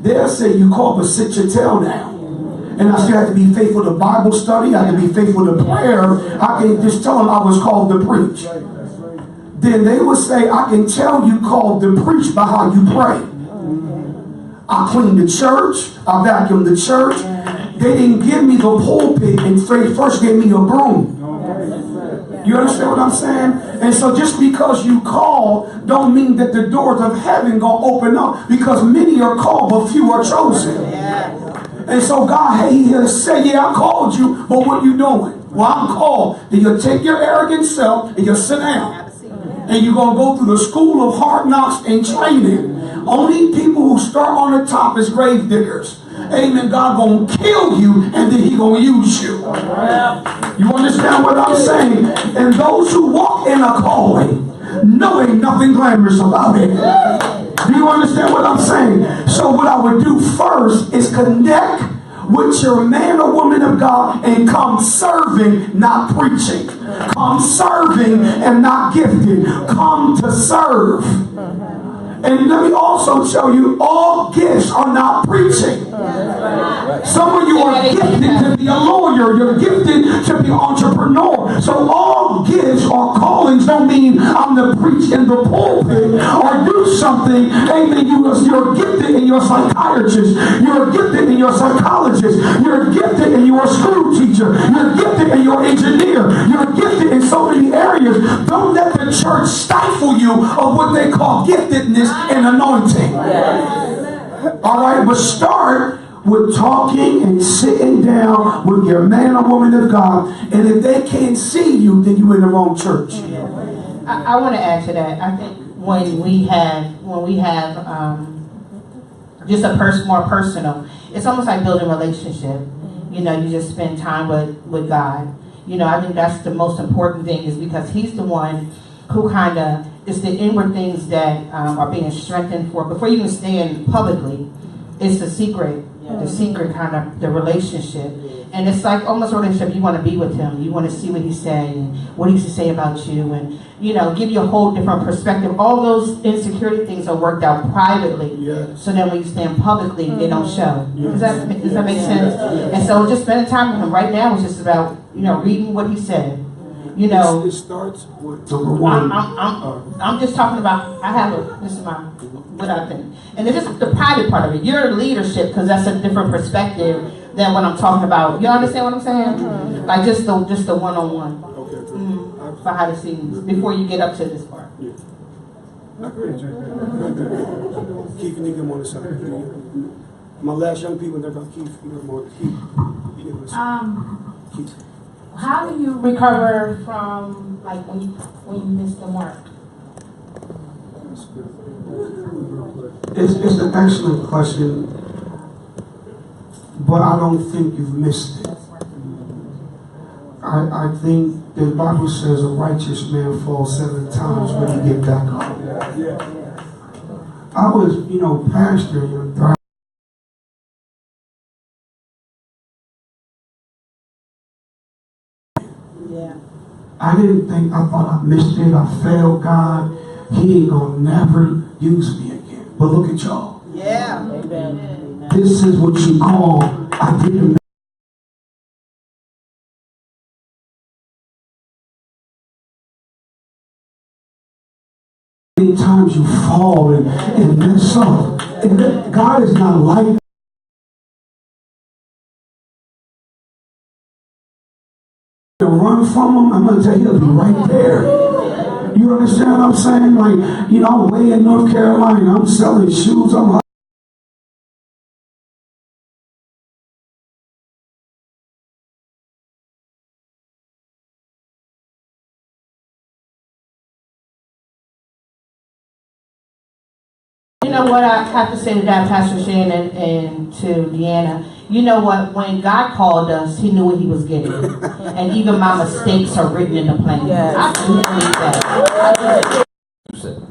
they'll say you call, but sit your tail down. And I still had to be faithful to Bible study. I had to be faithful to prayer. I can just tell them I was called to preach. Then they would say, I can tell you called to preach by how you pray. I cleaned the church. I vacuumed the church. They didn't give me the pulpit and first gave me a broom. You understand what I'm saying? And so just because you call don't mean that the doors of heaven gonna open up, because many are called but few are chosen. And so God, he'll say, yeah, I called you, but what you doing? Well, I'm called. Then you'll take your arrogant self and you'll sit down. And you're going to go through the school of hard knocks and training. Only people who start on the top is grave diggers. Amen. God going to kill you, and then he going to use you. You understand what I'm saying? And those who walk in a calling, know ain't nothing glamorous about it. Do you understand what I'm saying? So what I would do first is connect with your man or woman of God and come serving, not preaching. Come serving and not gifted. Come to serve. And let me also show you, all gifts are not preaching. Some of you are gifted to be a lawyer. You're gifted to be an entrepreneur. So all gifts or callings don't mean I'm to preach in the pulpit or do something. Amen. You're gifted in your psychiatrist. You're gifted in your psychologist. You're gifted in your school teacher. You're gifted in your engineer. You're gifted in so many areas. Don't let the church stifle you of what they call giftedness and anointing. All right, but start with talking and sitting down with your man or woman of God. And if they can't see you, then you're in the wrong church. I want to add to that. I think when we have just a more personal, it's almost like building a relationship. You know, you just spend time with God. You know, I think that's the most important thing, is because he's the one who kind of, it's the inward things that are being strengthened for. Before you even stand publicly, it's the secret kind of, the relationship. And it's like almost a relationship. You want to be with him. You want to see what he's saying, what he can say about you, and, you know, give you a whole different perspective. All those insecurity things are worked out privately. Yes. So then when you stand publicly, they don't show. Yes. Does that make sense? And so just spending time with him right now is just about, you know, reading what he said. You know, it starts with number one. I'm just talking about, this is what I think. And it's just the private part of it. Your leadership, because that's a different perspective than what I'm talking about. You understand what I'm saying? Like just the one-on-one. Okay. Behind the scenes, before you get up to this part. Yeah. Keith, you need to come on the side. My last young people, they're going to Keith. Keith. How do you recover from, like, when you miss the mark? It's an excellent question, but I don't think you've missed it. I think the Bible says a righteous man falls 7 times when he gets back up. I was, pastor, I didn't think, I thought I missed it, I failed God. He ain't gonna never use me again. But look at y'all. Yeah. Amen. This is what you call, I didn't Many times you fall and mess up. And God is not like to run from him. I'm going to tell you, he'll be right there. You understand what I'm saying? Like, you know, I'm way in North Carolina. I'm selling shoes. You know what I have to say to that, Pastor Shannon and to Deanna? You know what? When God called us, He knew what He was getting. And even my mistakes are written in the plan. Yes. I do believe that.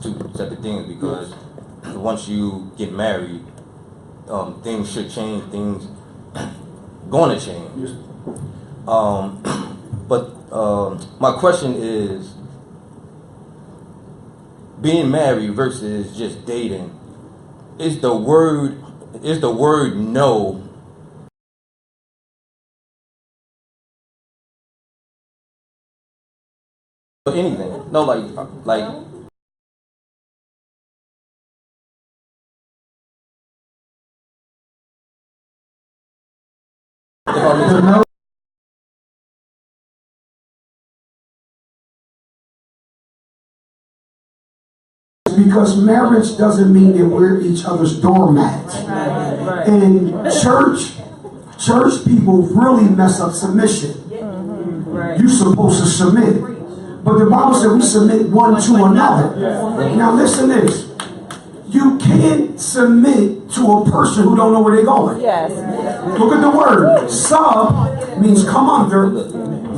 Two separate things, because once you get married, things should change. Things going to change. But my question is, being married versus just dating, is the word no for anything? No, like because marriage doesn't mean that we're each other's doormats. And church people really mess up submission. You're supposed to submit. But the Bible said we submit one to another. Now listen to this. You can't submit to a person who don't know where they're going. Yes. Look at the word. Sub means come under,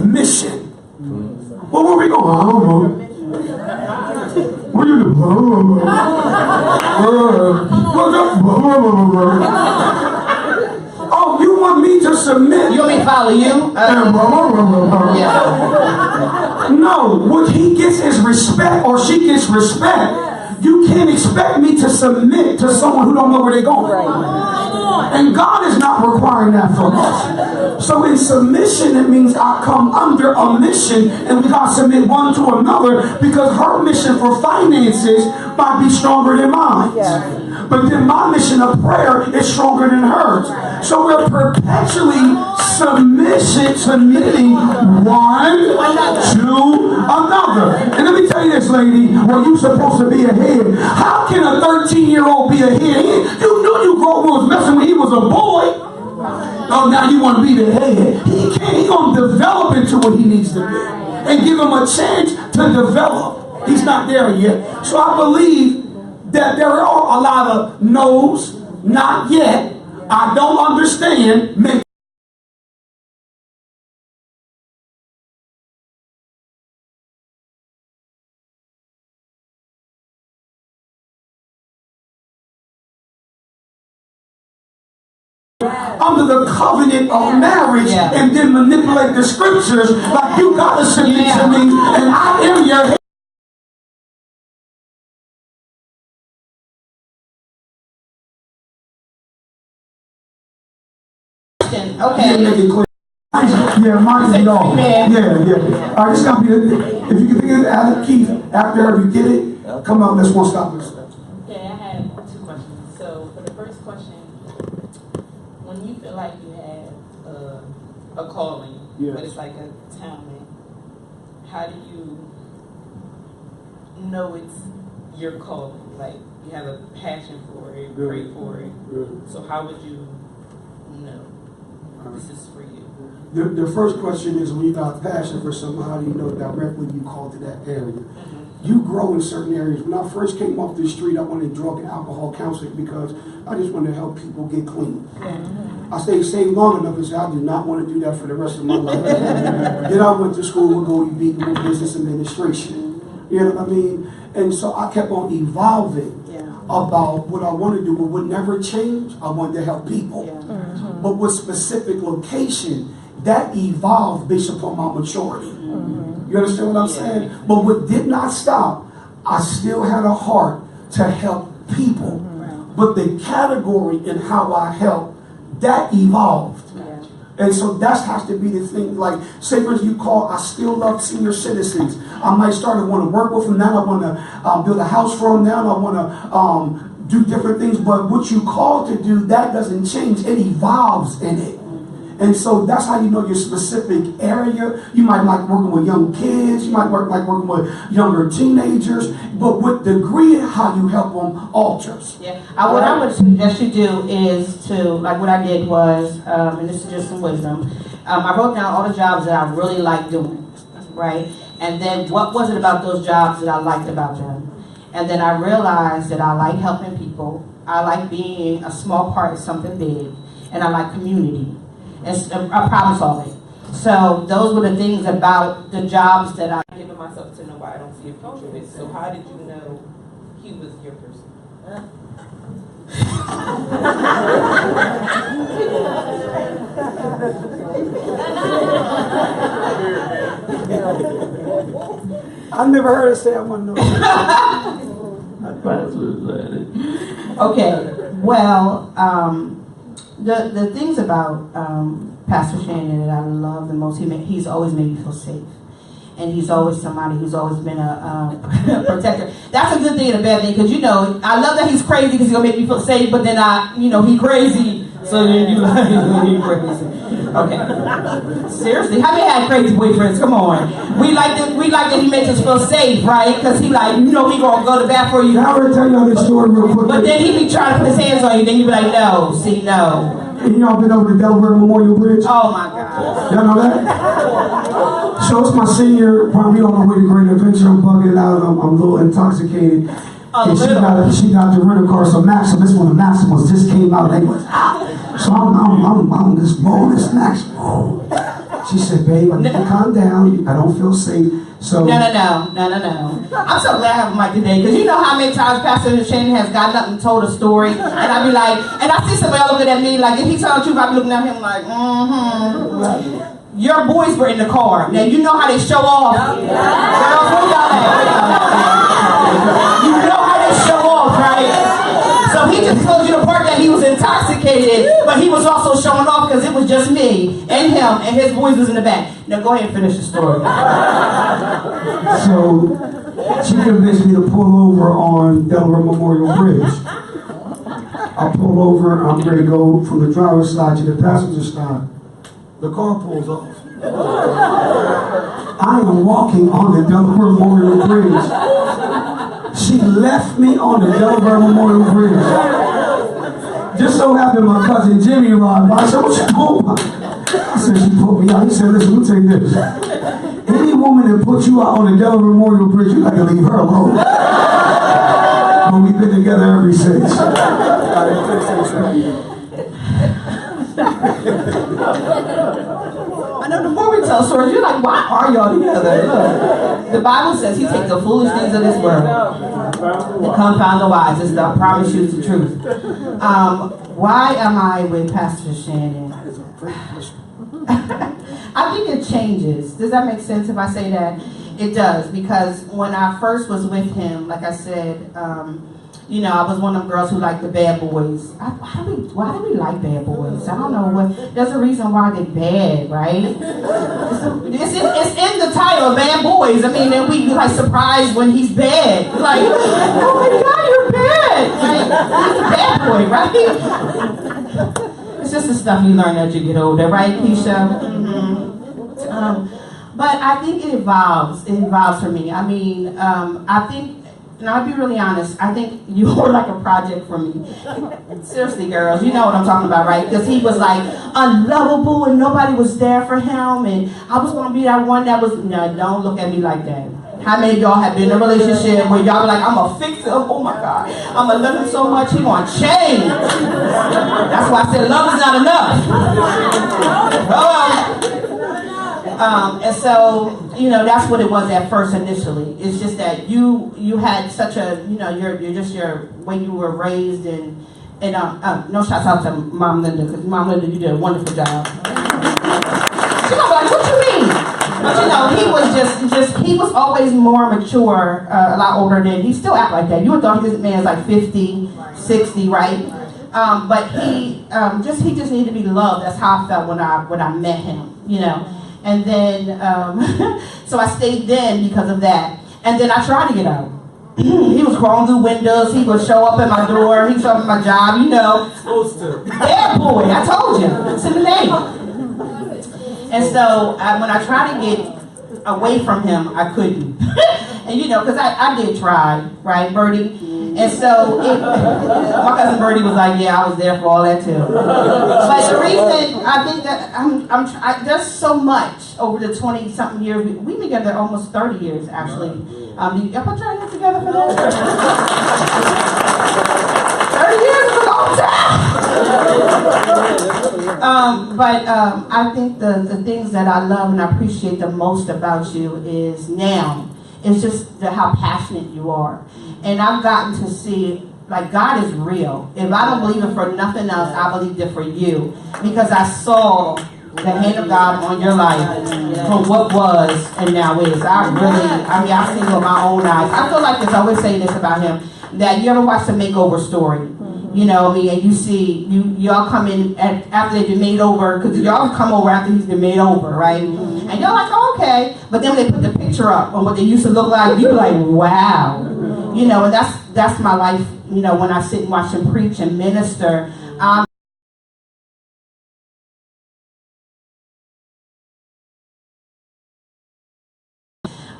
mission. Well, where are we going? I don't know. What are you doing? Oh, you want me to submit? You want me to follow you? Yeah. No, what he gets is respect, or she gets respect. You can't expect me to submit to someone who don't know where they're going. And God is not requiring that from us. So in submission, it means I come under a mission and we got to submit one to another, because her mission for finances might be stronger than mine. But then my mission of prayer is stronger than hers. So we're perpetually submitting one to another. And let me tell you this, lady, well, you're supposed to be a head. How can a 13-year-old be a head? You knew you was messing when he was a boy. Oh, now you want to be the head. He can't. He's going to develop into what he needs to be. And give him a chance to develop. He's not there yet. So I believe that there are a lot of no's, not yet, I don't understand. Under the covenant of marriage, and then manipulate the scriptures like you gotta submit to me and I am your head. Okay. Yeah, mine is all. Yeah. All right, this gotta be. If you can think of it, Keith, after you get it, come on, let's one stop this. Okay, I have two questions. So for the first question, when you feel like you have a calling, but it's like a talent, how do you know it's your calling? Like you have a passion for it, pray for it. So how would you know this is for you? The first question is, when you got passion for something, how do you know directly you called to that area? You grow in certain areas. When I first came off the street, I wanted drug and alcohol counseling because I just wanted to help people get clean. I stayed saved long enough to say I do not want to do that for the rest of my life. Then I went to school with Go Beat with business administration. You know what I mean? And so I kept on evolving about what I want to do, but would never change. I wanted to help people. But with specific location, that evolved based upon my maturity. You understand what I'm saying? But what did not stop, I still had a heart to help people. But the category in how I help, that evolved. And so that has to be the thing. Like, say for instance, you call, I still love senior citizens. I might start to want to work with them. Now I want to build a house for them. Now I want to do different things. But what you call to do, that doesn't change. It evolves in it. And so that's how you know your specific area. You might like working with young kids. You might like working with younger teenagers. But with degree of how you help them alters. Yeah. What I would suggest you do is to, like what I did was, and this is just some wisdom, I wrote down all the jobs that I really liked doing, right? And then what was it about those jobs that I liked about them? And then I realized that I like helping people. I like being a small part of something big. And I like community. It's a problem solving. So those were the things about the jobs that I Giving myself to know why I don't see a future with. So how did you know he was your person? I never heard her say I want to know. Okay, well, the things about Pastor Shannon that I love the most, he's always made me feel safe. And he's always somebody who's always been a protector. That's a good thing and a bad thing, because you know, I love that he's crazy because he's gonna make me feel safe, but then he crazy, so then you like, he crazy. Okay. Seriously, how many had crazy boyfriends? Come on. We like that he makes us feel safe, right? Because he like, he gonna go to bat for you. I already tell y'all this story real quick. But then he be trying to put his hands on you, then you be like, no. And y'all been over the Delaware Memorial Bridge? Oh my God. Y'all know that? So it's my senior, probably on the way to Great Adventure. I'm bugging it out. I'm a little intoxicated. And she got the rental car. So Maxim, this one of Maximus just came out. And they was, so I'm this bonus Maxim. She said, babe, I need to calm down. I don't feel safe. So No. I'm so glad I have a mic today, because you know how many times Pastor Shannon has gotten up and told a story, and I be like, and I see somebody looking at me like, if he told you, I be looking at him like, Your boys were in the car. Now you know how they show off. Girls, where y'all at? You know how they show off, right? So he just told you the part that he was intoxicated, but he was also showing off because it was just me and him, and his boys was in the back. Now go ahead and finish the story. So she convinced me to pull over on Delaware Memorial Bridge. I pull over, I'm ready to go from the driver's side to the passenger side. The car pulls off. I am walking on the Delaware Memorial Bridge. She left me on the Delaware Memorial Bridge. Just so happened my cousin Jimmy arrived. I said, what you doing? I said, she put me out. He said, listen, let me tell you this. Any woman that puts you out on the Delaware Memorial Bridge, you got to leave her alone. But we've been together ever since. I know the more we tell stories, you're like, why are y'all together? Look, the Bible says he takes the foolish things of this world to confound the wise. I promise you it's the truth. Why am I with Pastor Shannon? I think it changes. Does that make sense if I say that? It does, because when I first was with him, like I said, I was one of them girls who liked the bad boys. Why do we like bad boys? I don't know what. There's a reason why they're bad, right? It's in the title, Bad Boys. I mean, and we like surprised when he's bad. Like, oh my God, you're bad. Like, he's a bad boy, right? It's just the stuff you learn as you get older, right, Keisha? Mm-hmm. But I think it evolves. It evolves for me. I mean, I think. And I'll be really honest, I think you were like a project for me. Seriously, girls, you know what I'm talking about, right? Because he was like unlovable and nobody was there for him. And I was going to be that one that was, no, don't look at me like that. How many of y'all have been in a relationship where y'all were like, I'm going to fix him, oh my God. I'm going to love him so much, he going to change. That's why I said love is not enough. And so, that's what it was at first initially. It's just that you had such a, you're just your way you were raised and no shots out to Mom Linda, because Mom Linda, you did a wonderful job. She was like, what you mean? But he was he was always more mature, a lot older than, he still act like that. You would thought this man's like 50, 60, right? But he just needed to be loved. That's how I felt when I met him, you know. And then so I stayed then because of that. And then I tried to get out. He was crawling through windows. He would show up at my door. He'd show up at my job, you know. Bad boy, I told you. It's in the name. And so when I tried to get away from him, I couldn't. And you know, because I did try, right, Bertie? And so my cousin Bertie was like, yeah, I was there for all that too. But the reason I think that there's so much over the 20-something years. We've been together almost 30 years, actually. Y'all put your hands together for that? 30 years is a long time. But I think the things that I love and I appreciate the most about you is now. It's just how passionate you are. And I've gotten to see, like, God is real. If I don't believe it for nothing else, I believed it for you. Because I saw the hand of God on your life from what was and now is. I've seen it with my own eyes. I feel like this, I always say this about him, that you ever watch the makeover story? You know, I mean, and you see, y'all come in after they've been made over, because y'all come over after he's been made over, right? And y'all like, oh, okay. But then when they put the picture up on what they used to look like, you be like, wow. You know, and that's my life, you know, when I sit and watch him preach and minister.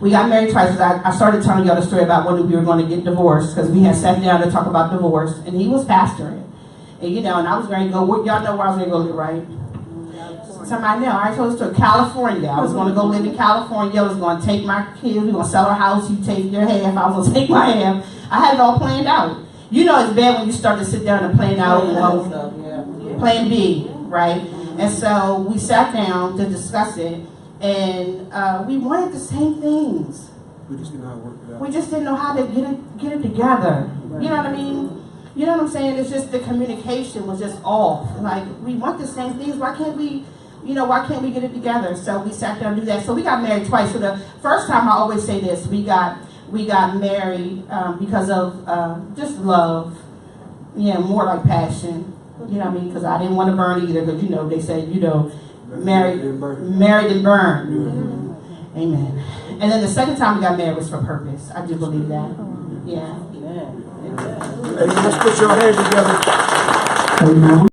We got married twice. I started telling y'all the story about when we were going to get divorced, because we had sat down to talk about divorce, and he was pastoring. And you know, and I was going to go, y'all know where I was going to go live, right? Somebody know. I told us to California. I was going to go live in California. I was going to take my kids. We were going to sell our house. You take your half. I was going to take my half. I had it all planned out. You know, it's bad when you start to sit down and plan out plan B, right? And so we sat down to discuss it. And we wanted the same things. We just didn't know how to work it out. We just didn't know how to get it together. Right. You know what I mean? You know what I'm saying? It's just the communication was just off. Like, we want the same things. Why can't we get it together? So we sat down and do that. So we got married twice. So the first time, I always say this, we got married because of just love. Yeah, more like passion. You know what I mean? Because I didn't want to burn either. Because, you know, they said, you know, married and burned. Mm-hmm. Amen. And then the second time we got married was for purpose. I do believe that. Yeah. Let's put your hands together. Amen.